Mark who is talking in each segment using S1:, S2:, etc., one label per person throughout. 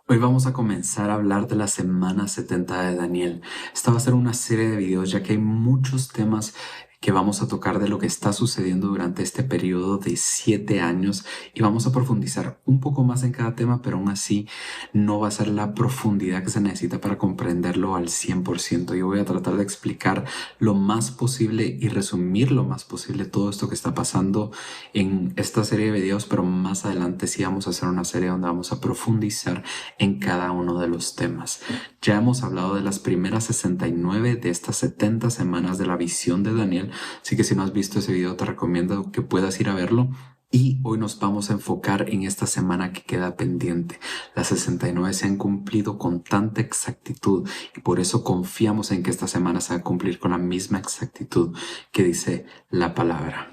S1: Hoy vamos a comenzar a hablar de la semana 70 de Daniel. Esta va a ser una serie de videos ya que hay muchos temas que vamos a tocar de lo que está sucediendo durante este periodo de 7 años y vamos a profundizar un poco más en cada tema, pero aún así no va a ser la profundidad que se necesita para comprenderlo al 100%. Yo voy a tratar de explicar lo más posible y resumir lo más posible todo esto que está pasando en esta serie de videos, pero más adelante sí vamos a hacer una serie donde vamos a profundizar en cada uno de los temas. Ya hemos hablado de las primeras 69 de estas 70 semanas de la visión de Daniel, así que si no has visto ese video te recomiendo que puedas ir a verlo. Y hoy nos vamos a enfocar en esta semana que queda pendiente. Las 69 se han cumplido con tanta exactitud y por eso confiamos en que esta semana se va a cumplir con la misma exactitud que dice la palabra.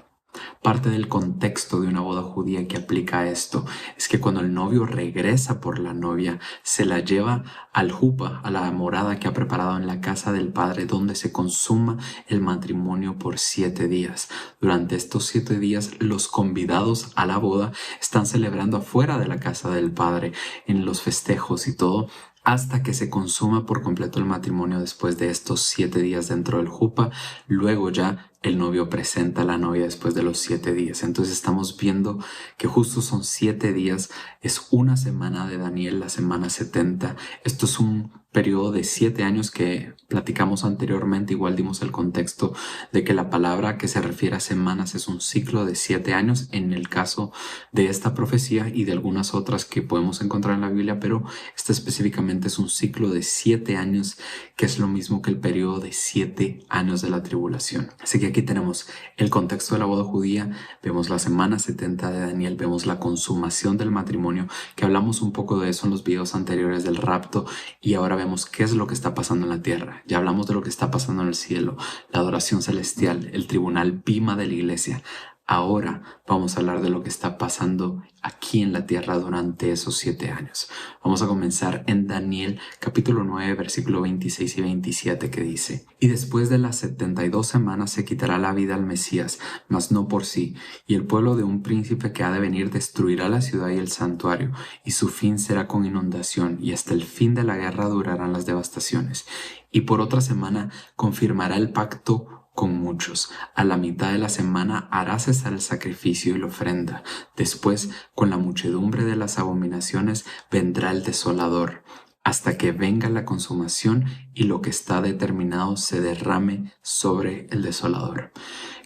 S1: Parte del contexto de una boda judía que aplica a esto es que cuando el novio regresa por la novia, se la lleva al jupa, a la morada que ha preparado en la casa del padre, donde se consuma el matrimonio por 7 días. Durante estos 7 días, los convidados a la boda están celebrando afuera de la casa del padre, en los festejos y todo, hasta que se consuma por completo el matrimonio después de estos 7 días dentro del jupa. Luego ya el novio presenta a la novia después de los 7 días. Entonces estamos viendo que justo son 7 días, es una semana de Daniel, la semana 70. Esto es un periodo de 7 años que platicamos anteriormente. Igual dimos el contexto de que la palabra que se refiere a semanas es un ciclo de 7 años en el caso de esta profecía y de algunas otras que podemos encontrar en la Biblia, pero este específicamente es un ciclo de 7 años, que es lo mismo que el periodo de 7 años de la tribulación. Así que aquí tenemos el contexto de la boda judía, vemos la semana 70 de Daniel, vemos la consumación del matrimonio, que hablamos un poco de eso en los videos anteriores del rapto, y ahora vemos qué es lo que está pasando en la tierra. Ya hablamos de lo que está pasando en el cielo, la adoración celestial, el tribunal bima de la iglesia. Ahora vamos a hablar de lo que está pasando aquí en la tierra durante esos 7 años. Vamos a comenzar en Daniel capítulo 9, versículo 26 y 27, que dice: Y después de las 72 semanas se quitará la vida al Mesías, mas no por sí, y el pueblo de un príncipe que ha de venir destruirá la ciudad y el santuario, y su fin será con inundación, y hasta el fin de la guerra durarán las devastaciones. Y por otra semana confirmará el pacto con muchos. A la mitad de la semana hará cesar el sacrificio y la ofrenda. Después, con la muchedumbre de las abominaciones, vendrá el desolador, hasta que venga la consumación y lo que está determinado se derrame sobre el desolador.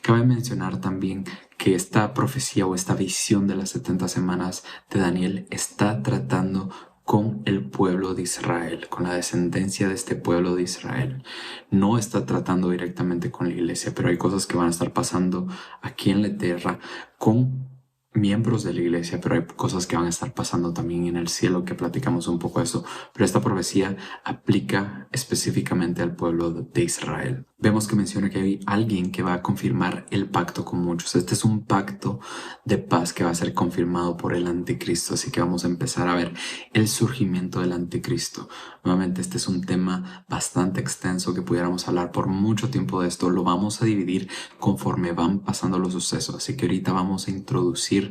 S1: Cabe mencionar también que esta profecía o esta visión de las 70 semanas de Daniel está tratando con el pueblo de Israel, con la descendencia de este pueblo de Israel. No está tratando directamente con la iglesia, pero hay cosas que van a estar pasando aquí en la tierra con miembros de la iglesia, pero hay cosas que van a estar pasando también en el cielo, que platicamos un poco de eso. Pero esta profecía aplica específicamente al pueblo de Israel. Vemos que menciona que hay alguien que va a confirmar el pacto con muchos. Este es un pacto de paz que va a ser confirmado por el anticristo. Así que vamos a empezar a ver el surgimiento del anticristo. Nuevamente, este es un tema bastante extenso que pudiéramos hablar por mucho tiempo de esto. Lo vamos a dividir conforme van pasando los sucesos. Así que ahorita vamos a introducir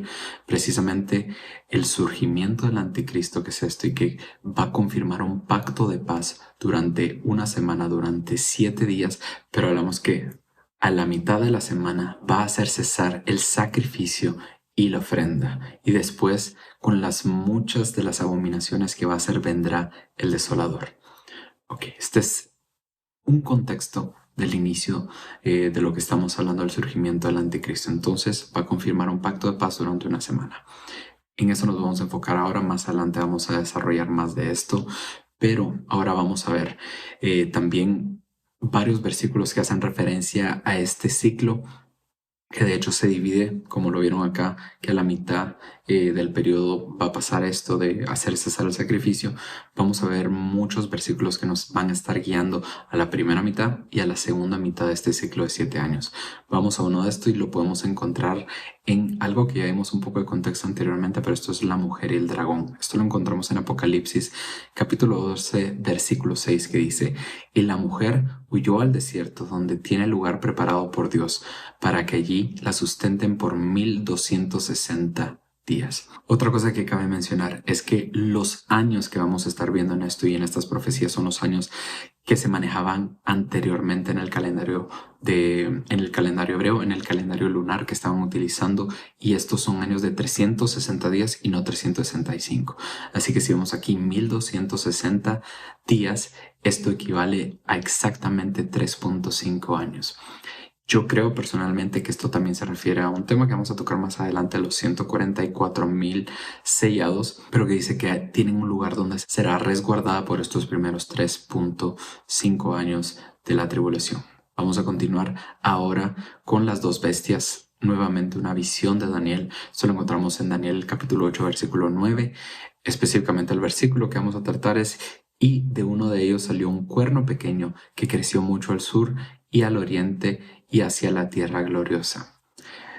S1: precisamente el surgimiento del anticristo, que es esto, y que va a confirmar un pacto de paz durante una semana, durante 7 días, pero hablamos que a la mitad de la semana va a hacer cesar el sacrificio y la ofrenda, y después, con las muchas de las abominaciones que va a hacer, vendrá el desolador. Ok, este es un contexto del inicio de lo que estamos hablando del surgimiento del anticristo. Entonces va a confirmar un pacto de paz durante una semana. En eso nos vamos a enfocar ahora. Más adelante vamos a desarrollar más de esto, pero ahora vamos a ver también varios versículos que hacen referencia a este ciclo, que de hecho se divide, como lo vieron acá, que a la mitad del periodo va a pasar esto de hacer cesar el sacrificio. Vamos a ver muchos versículos que nos van a estar guiando a la primera mitad y a la segunda mitad de este ciclo de 7 años. Vamos a uno de estos y lo podemos encontrar en algo que ya vimos un poco de contexto anteriormente, pero esto es la mujer y el dragón. Esto lo encontramos en Apocalipsis capítulo 12, versículo 6, que dice: Y la mujer huyó al desierto, donde tiene lugar preparado por Dios, para que allí la sustenten por 1260 días. Otra cosa que cabe mencionar es que los años que vamos a estar viendo en esto y en estas profecías son los años que se manejaban anteriormente en el calendario hebreo, en el calendario lunar que estaban utilizando, y estos son años de 360 días y no 365. Así que si vemos aquí 1260 días, esto equivale a exactamente 3.5 años. Yo creo personalmente que esto también se refiere a un tema que vamos a tocar más adelante, los 144,000 sellados, pero que dice que tienen un lugar donde será resguardada por estos primeros 3.5 años de la tribulación. Vamos a continuar ahora con las dos bestias. Nuevamente una visión de Daniel. Esto lo encontramos en Daniel capítulo 8, versículo 9. Específicamente el versículo que vamos a tratar es: y de uno de ellos salió un cuerno pequeño que creció mucho al sur y al oriente y hacia la tierra gloriosa.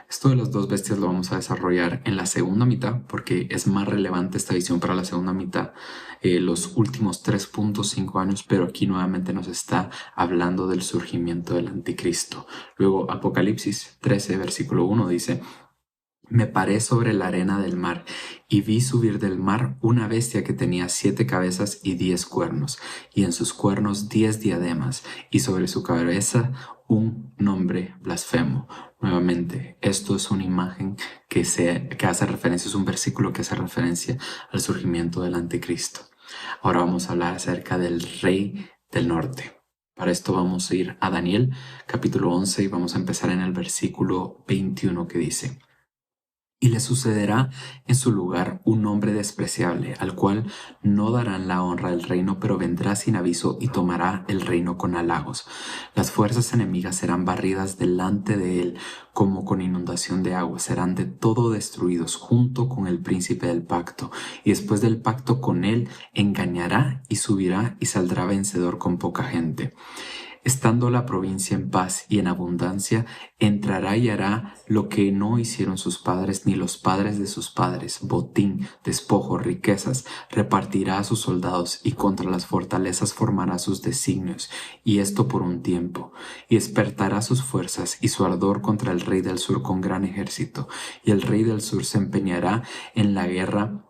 S1: Esto de las dos bestias lo vamos a desarrollar en la segunda mitad porque es más relevante esta visión para la segunda mitad, los últimos 3.5 años, pero aquí nuevamente nos está hablando del surgimiento del anticristo. Luego Apocalipsis 13, versículo 1 dice: me paré sobre la arena del mar y vi subir del mar una bestia que tenía 7 cabezas y 10 cuernos, y en sus cuernos 10 diademas, y sobre su cabeza un nombre blasfemo. Nuevamente, esto es una imagen que hace referencia, es un versículo que hace referencia al surgimiento del anticristo. Ahora vamos a hablar acerca del rey del norte. Para esto vamos a ir a Daniel capítulo 11 y vamos a empezar en el versículo 21 que dice: y le sucederá en su lugar un hombre despreciable, al cual no darán la honra del reino, pero vendrá sin aviso y tomará el reino con halagos. Las fuerzas enemigas serán barridas delante de él como con inundación de agua, serán de todo destruidos junto con el príncipe del pacto, y después del pacto con él engañará y subirá y saldrá vencedor con poca gente. Estando la provincia en paz y en abundancia, entrará y hará lo que no hicieron sus padres ni los padres de sus padres: botín, despojo, riquezas, repartirá a sus soldados y contra las fortalezas formará sus designios, y esto por un tiempo. Y despertará sus fuerzas y su ardor contra el rey del sur con gran ejército, y el rey del sur se empeñará en la guerra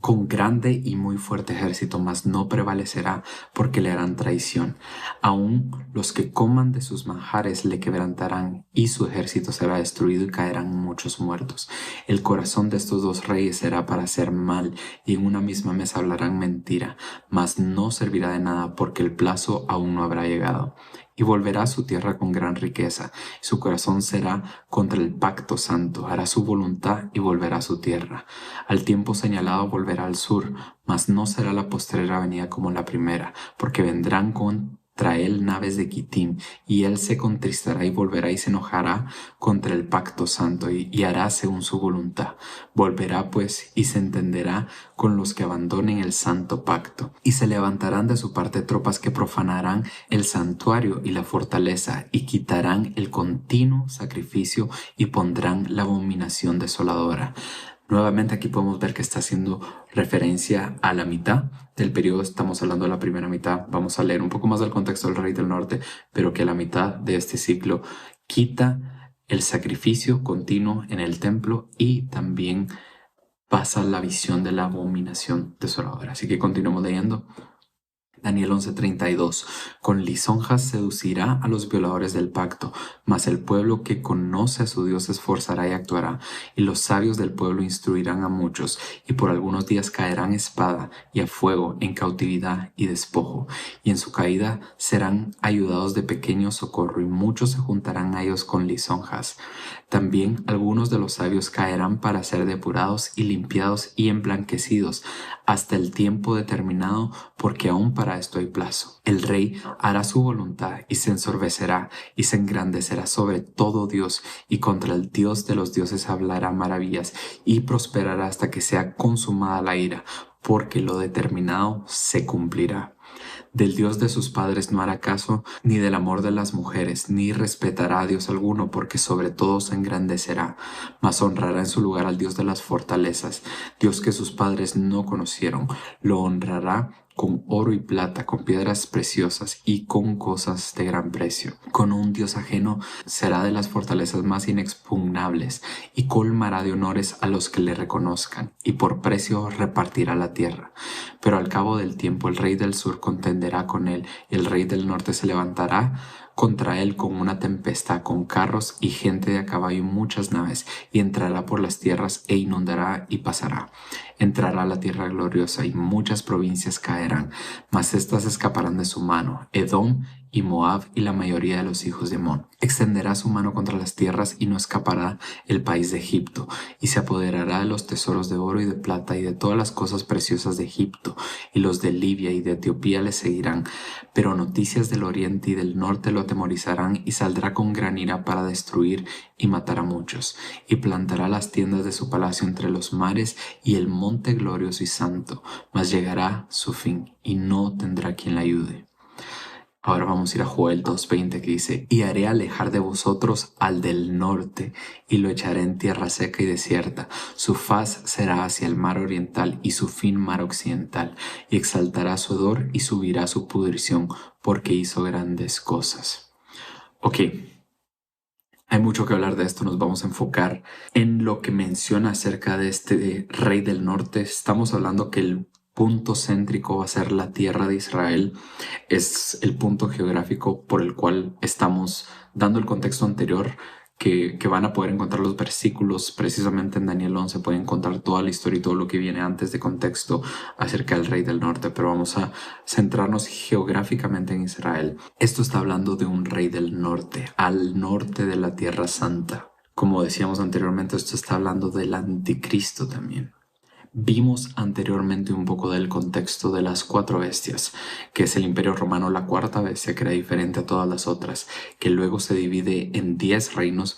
S1: con grande y muy fuerte ejército, mas no prevalecerá, porque le harán traición. Aún los que coman de sus manjares le quebrantarán, y su ejército será destruido y caerán muchos muertos. El corazón de estos dos reyes será para hacer mal, y en una misma mesa hablarán mentira, mas no servirá de nada, porque el plazo aún no habrá llegado. Y volverá a su tierra con gran riqueza, y su corazón será contra el pacto santo, hará su voluntad y volverá a su tierra. Al tiempo señalado volverá al sur, mas no será la postrera venida como la primera, porque vendrán contra él naves de Quitim, y él se contristará y volverá y se enojará contra el pacto santo, y hará según su voluntad. Volverá pues y se entenderá con los que abandonen el santo pacto, y se levantarán de su parte tropas que profanarán el santuario y la fortaleza, y quitarán el continuo sacrificio y pondrán la abominación desoladora. Nuevamente aquí podemos ver que está haciendo referencia a la mitad del periodo. Estamos hablando de la primera mitad. Vamos a leer un poco más del contexto del rey del norte, pero que la mitad de este ciclo quita el sacrificio continuo en el templo y también pasa la visión de la abominación desoladora. Así que continuamos leyendo. Daniel 11:32. Con lisonjas seducirá a los violadores del pacto, mas el pueblo que conoce a su Dios se esforzará y actuará, y los sabios del pueblo instruirán a muchos, y por algunos días caerán espada y a fuego, en cautividad y despojo, y en su caída serán ayudados de pequeño socorro, y muchos se juntarán a ellos con lisonjas. También algunos de los sabios caerán para ser depurados y limpiados y emblanquecidos hasta el tiempo determinado, porque aún para esto hay plazo. El rey hará su voluntad y se ensorbecerá y se engrandecerá sobre todo Dios, y contra el Dios de los dioses hablará maravillas y prosperará hasta que sea consumada la ira, porque lo determinado se cumplirá. Del Dios de sus padres no hará caso, ni del amor de las mujeres, ni respetará a Dios alguno, porque sobre todo se engrandecerá, mas honrará en su lugar al Dios de las fortalezas, Dios que sus padres no conocieron, lo honrará con oro y plata, con piedras preciosas y con cosas de gran precio. Con un Dios ajeno será de las fortalezas más inexpugnables y colmará de honores a los que le reconozcan, y por precio repartirá la tierra. Pero al cabo del tiempo el rey del sur contenderá con él, y el rey del norte se levantará contra él con una tempestad, con carros y gente de a caballo y muchas naves, y entrará por las tierras e inundará y pasará. Entrará a la tierra gloriosa y muchas provincias caerán, mas éstas escaparán de su mano: Edom y Moab y la mayoría de los hijos de Amón. Extenderá su mano contra las tierras y no escapará el país de Egipto, y se apoderará de los tesoros de oro y de plata y de todas las cosas preciosas de Egipto, y los de Libia y de Etiopía le seguirán. Pero noticias del oriente y del norte lo atemorizarán, y saldrá con gran ira para destruir y matar a muchos, y plantará las tiendas de su palacio entre los mares y el monte glorioso y santo, mas llegará su fin y no tendrá quien la ayude. Ahora vamos a ir a Joel 2:20, que dice: y haré alejar de vosotros al del norte, y lo echaré en tierra seca y desierta. Su faz será hacia el mar oriental y su fin mar occidental, y exaltará su hedor y subirá su pudrición, porque hizo grandes cosas. Ok, hay mucho que hablar de esto. Nos vamos a enfocar en lo que menciona acerca de este rey del norte. Estamos hablando que el punto céntrico va a ser la tierra de Israel. Es el punto geográfico por el cual estamos dando el contexto anterior, que van a poder encontrar los versículos precisamente en Daniel 11. Pueden encontrar toda la historia y todo lo que viene antes de contexto acerca del rey del norte, pero vamos a centrarnos geográficamente en Israel. Esto está hablando de un rey del norte, al norte de la Tierra Santa. Como decíamos anteriormente, esto está hablando del anticristo también. Vimos anteriormente un poco del contexto de las cuatro bestias, que es el Imperio Romano, la cuarta bestia, que era diferente a todas las otras, que luego se divide en 10 reinos,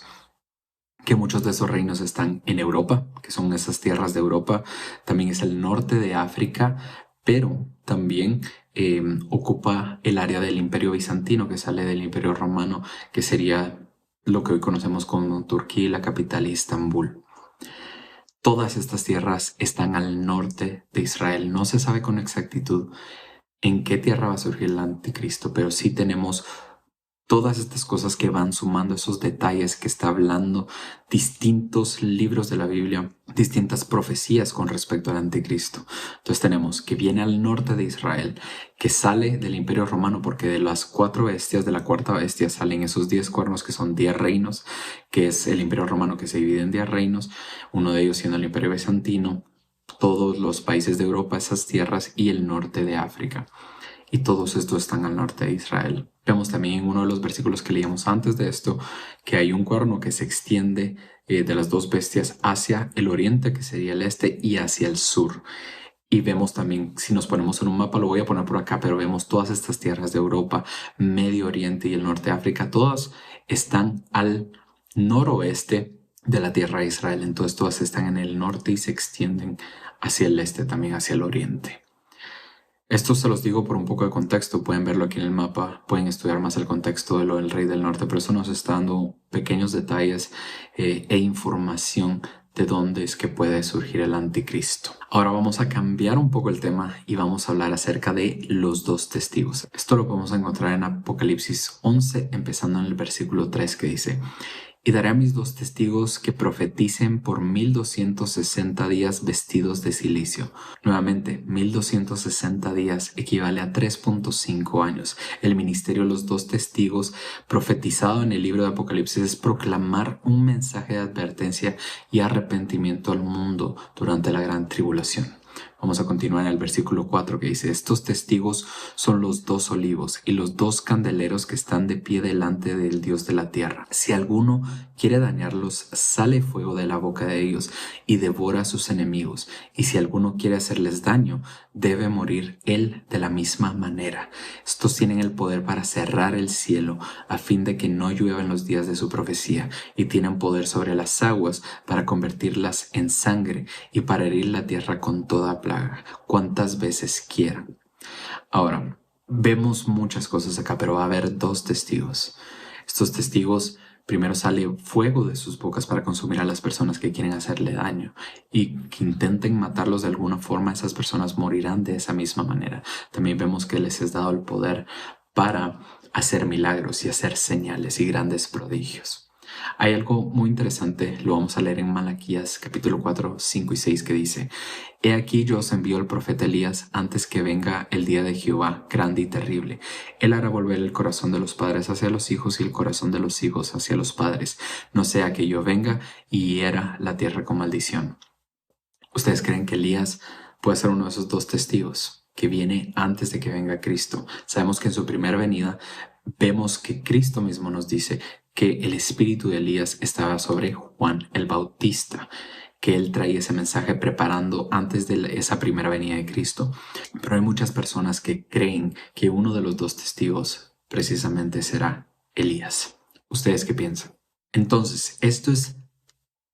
S1: que muchos de esos reinos están en Europa, que son esas tierras de Europa. También es el norte de África, pero también ocupa el área del Imperio Bizantino, que sale del Imperio Romano, que sería lo que hoy conocemos como Turquía y la capital Estambul. Todas estas tierras están al norte de Israel. No se sabe con exactitud en qué tierra va a surgir el anticristo, pero sí tenemos todas estas cosas que van sumando, esos detalles que está hablando distintos libros de la Biblia, distintas profecías con respecto al anticristo. Entonces tenemos que viene al norte de Israel, que sale del Imperio Romano, porque de las cuatro bestias, de la cuarta bestia, salen esos 10 cuernos, que son 10 reinos, que es el Imperio Romano, que se divide en 10 reinos, uno de ellos siendo el Imperio Bizantino, todos los países de Europa, esas tierras, y el norte de África. Y todos estos están al norte de Israel. Vemos también en uno de los versículos que leíamos antes de esto que hay un cuerno que se extiende de las dos bestias hacia el oriente, que sería el este, y hacia el sur. Y vemos también, si nos ponemos en un mapa, lo voy a poner por acá, pero vemos todas estas tierras de Europa, Medio Oriente y el norte de África, todas están al noroeste de la tierra de Israel. Entonces todas están en el norte y se extienden hacia el este, también hacia el oriente. Esto se los digo por un poco de contexto, pueden verlo aquí en el mapa, pueden estudiar más el contexto de lo del rey del norte, pero eso nos está dando pequeños detalles e información de dónde es que puede surgir el anticristo. Ahora vamos a cambiar un poco el tema y vamos a hablar acerca de los dos testigos. Esto lo podemos encontrar en Apocalipsis 11, empezando en el versículo 3, que dice: y daré a mis dos testigos que profeticen por 1260 días vestidos de cilicio. Nuevamente, 1260 días equivale a 3.5 años. El ministerio de los dos testigos profetizado en el libro de Apocalipsis es proclamar un mensaje de advertencia y arrepentimiento al mundo durante la gran tribulación. Vamos a continuar en el versículo 4, que dice: estos testigos son los dos olivos y los dos candeleros que están de pie delante del Dios de la tierra. Si alguno quiere dañarlos, sale fuego de la boca de ellos y devora a sus enemigos. Y si alguno quiere hacerles daño, debe morir él de la misma manera. Estos tienen el poder para cerrar el cielo a fin de que no llueva en los días de su profecía, y tienen poder sobre las aguas para convertirlas en sangre y para herir la tierra con toda plaga, cuantas veces quieran. Ahora, vemos muchas cosas acá, pero va a haber dos testigos. Estos testigos Primero sale fuego de sus bocas para consumir a las personas que quieren hacerle daño y que intenten matarlos de alguna forma, esas personas morirán de esa misma manera. También vemos que les es dado el poder para hacer milagros y hacer señales y grandes prodigios. Hay algo muy interesante, lo vamos a leer en Malaquías capítulo 4, 5 y 6 que dice: He aquí yo os envío el profeta Elías antes que venga el día de Jehová, grande y terrible. Él hará volver el corazón de los padres hacia los hijos y el corazón de los hijos hacia los padres, no sea que yo venga y hiera la tierra con maldición. ¿Ustedes creen que Elías puede ser uno de esos dos testigos que viene antes de que venga Cristo? Sabemos que en su primera venida vemos que Cristo mismo nos dice que el espíritu de Elías estaba sobre Juan el Bautista, que él traía ese mensaje preparando antes de esa primera venida de Cristo. Pero hay muchas personas que creen que uno de los dos testigos precisamente será Elías. ¿Ustedes qué piensan? Entonces, esto es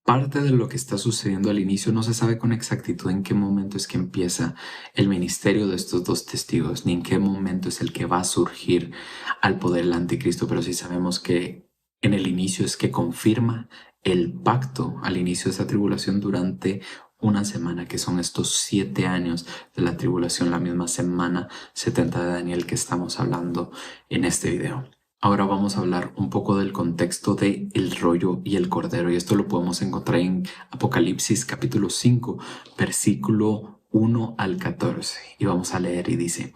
S1: parte de lo que está sucediendo al inicio. No se sabe con exactitud en qué momento es que empieza el ministerio de estos dos testigos, ni en qué momento es el que va a surgir al poder el anticristo, pero sí sabemos que en el inicio es que confirma el pacto al inicio de esa tribulación durante una semana, que son estos 7 años de la tribulación, la misma semana 70 de Daniel que estamos hablando en este video. Ahora vamos a hablar un poco del contexto de el rollo y el cordero, y esto lo podemos encontrar en Apocalipsis capítulo 5, versículo 1 al 14, y vamos a leer y dice: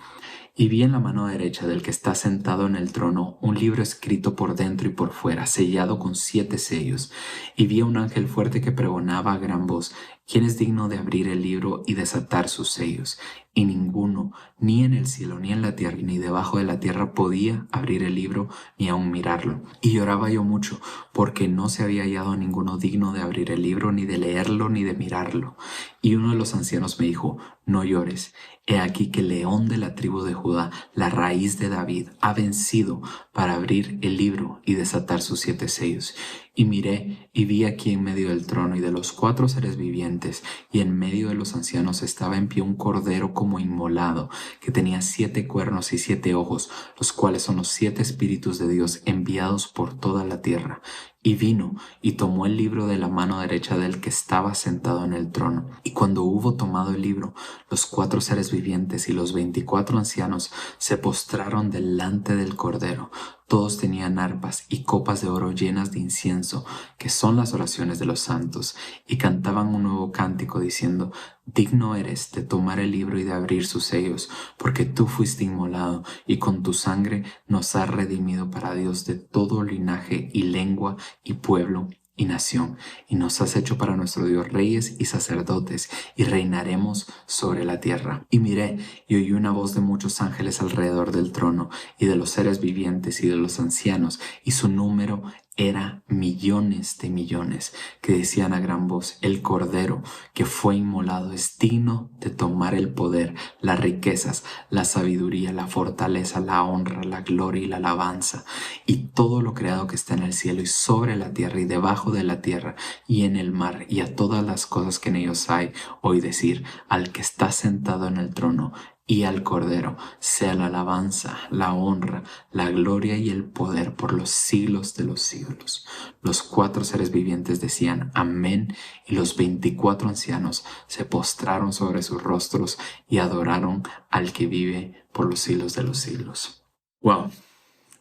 S1: Y vi en la mano derecha del que está sentado en el trono un libro escrito por dentro y por fuera, sellado con 7 sellos. Y vi a un ángel fuerte que pregonaba a gran voz: ¿Quién es digno de abrir el libro y desatar sus sellos? Y ninguno, ni en el cielo, ni en la tierra, ni debajo de la tierra, podía abrir el libro ni aun mirarlo. Y lloraba yo mucho, porque no se había hallado ninguno digno de abrir el libro, ni de leerlo, ni de mirarlo. Y uno de los ancianos me dijo: No llores. He aquí que el león de la tribu de Judá, la raíz de David, ha vencido para abrir el libro y desatar sus 7 sellos. Y miré y vi aquí en medio del trono y de los 4 seres vivientes, y en medio de los ancianos estaba en pie un cordero como inmolado, que tenía 7 cuernos y 7 ojos, los cuales son los 7 espíritus de Dios enviados por toda la tierra. Y vino y tomó el libro de la mano derecha del que estaba sentado en el trono. Y cuando hubo tomado el libro, los 4 seres vivientes y los 24 ancianos se postraron delante del cordero. Todos tenían arpas y copas de oro llenas de incienso, que son las oraciones de los santos, y cantaban un nuevo cántico diciendo: Digno eres de tomar el libro y de abrir sus sellos, porque tú fuiste inmolado, y con tu sangre nos has redimido para Dios de todo linaje y lengua y pueblo y nación, y nos has hecho para nuestro Dios reyes y sacerdotes, y reinaremos sobre la tierra. Y miré, y oí una voz de muchos ángeles alrededor del trono, y de los seres vivientes y de los ancianos, y su número era millones de millones, que decían a gran voz: El Cordero que fue inmolado es digno de tomar el poder, las riquezas, la sabiduría, la fortaleza, la honra, la gloria y la alabanza, y todo lo creado que está en el cielo y sobre la tierra y debajo de la tierra y en el mar, y a todas las cosas que en ellos hay. Oí decir al que está sentado en el trono y al Cordero sea la alabanza, la honra, la gloria y el poder por los siglos de los siglos. Los 4 seres vivientes decían: Amén, y los 24 ancianos se postraron sobre sus rostros y adoraron al que vive por los siglos de los siglos. Wow,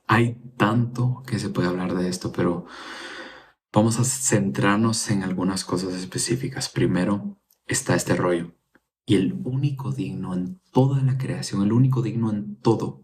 S1: hay tanto que se puede hablar de esto, pero vamos a centrarnos en algunas cosas específicas. Primero está este rollo. Y el único digno en toda la creación, el único digno en todo,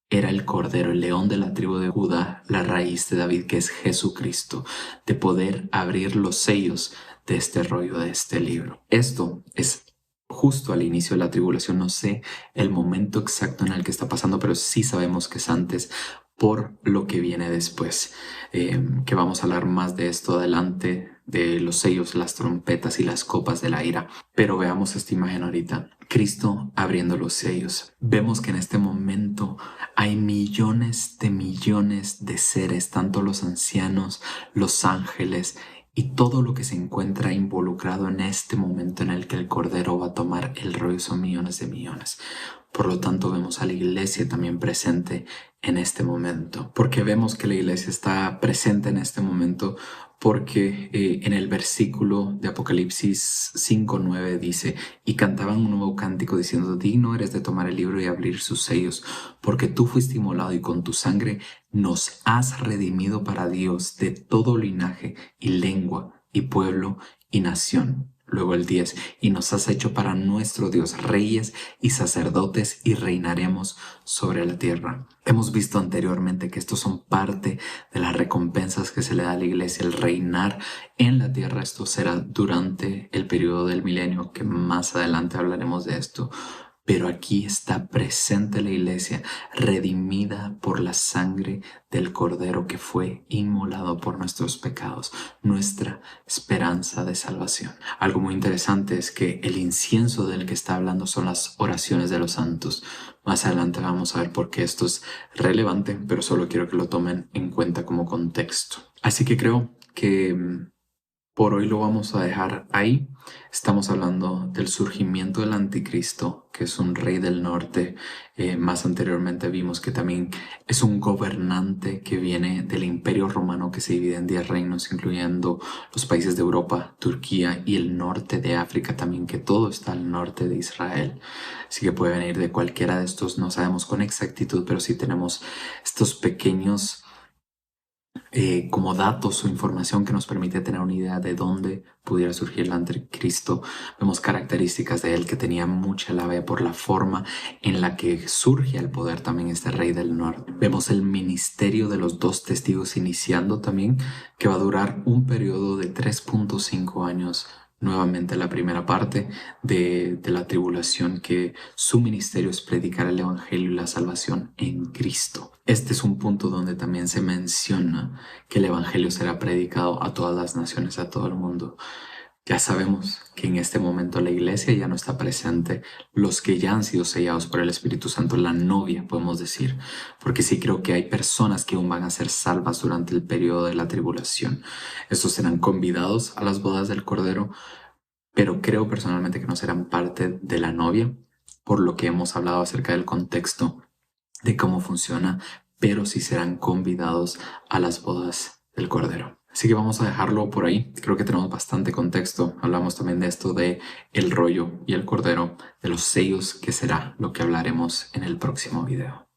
S1: era el Cordero, el león de la tribu de Judá, la raíz de David, que es Jesucristo, de poder abrir los sellos de este rollo, de este libro. Esto es justo al inicio de la tribulación. No sé el momento exacto en el que está pasando, pero sí sabemos que es antes, por lo que viene después, que vamos a hablar más de esto adelante, de los sellos, las trompetas y las copas de la ira. Pero veamos esta imagen ahorita. Cristo abriendo los sellos. Vemos que en este momento hay millones de seres, tanto los ancianos, los ángeles y todo lo que se encuentra involucrado en este momento en el que el Cordero va a tomar el rollo son millones de millones. Por lo tanto, vemos a la iglesia también presente en este momento. Porque vemos que la iglesia está presente en este momento porque en el versículo de Apocalipsis 5:9 dice: y cantaban un nuevo cántico diciendo: digno eres de tomar el libro y abrir sus sellos, porque tú fuiste inmolado y con tu sangre nos has redimido para Dios de todo linaje y lengua y pueblo y nación. Luego el 10, y nos has hecho para nuestro Dios reyes y sacerdotes y reinaremos sobre la tierra. Hemos visto anteriormente que estos son parte de las recompensas que se le da a la iglesia, el reinar en la tierra. Esto será durante el periodo del milenio, que más adelante hablaremos de esto. Pero aquí está presente la iglesia, redimida por la sangre del Cordero que fue inmolado por nuestros pecados, nuestra esperanza de salvación. Algo muy interesante es que el incienso del que está hablando son las oraciones de los santos. Más adelante vamos a ver por qué esto es relevante, pero solo quiero que lo tomen en cuenta como contexto. Así que creo que por hoy lo vamos a dejar ahí. Estamos hablando del surgimiento del anticristo, que es un rey del norte. Más anteriormente vimos que también es un gobernante que viene del imperio romano, que se divide en 10 reinos, incluyendo los países de Europa, Turquía y el norte de África también, que todo está al norte de Israel. Así que puede venir de cualquiera de estos, no sabemos con exactitud, pero sí tenemos estos pequeños como datos o información que nos permite tener una idea de dónde pudiera surgir el anticristo. Vemos características de él, que tenía mucha labia por la forma en la que surge el poder también este rey del norte. Vemos el ministerio de los dos testigos iniciando también, que va a durar un periodo de 3.5 años. Nuevamente la primera parte de la tribulación, que su ministerio es predicar el evangelio y la salvación en Cristo. Este es un punto donde también se menciona que el evangelio será predicado a todas las naciones, a todo el mundo. Ya sabemos que en este momento la iglesia ya no está presente, los que ya han sido sellados por el Espíritu Santo, la novia, podemos decir, porque sí creo que hay personas que aún van a ser salvas durante el periodo de la tribulación. Estos serán convidados a las bodas del Cordero, pero creo personalmente que no serán parte de la novia, por lo que hemos hablado acerca del contexto de cómo funciona, pero sí serán convidados a las bodas del Cordero. Así que vamos a dejarlo por ahí. Creo que tenemos bastante contexto. Hablamos también de esto de el rollo y el Cordero, de los sellos, que será lo que hablaremos en el próximo video.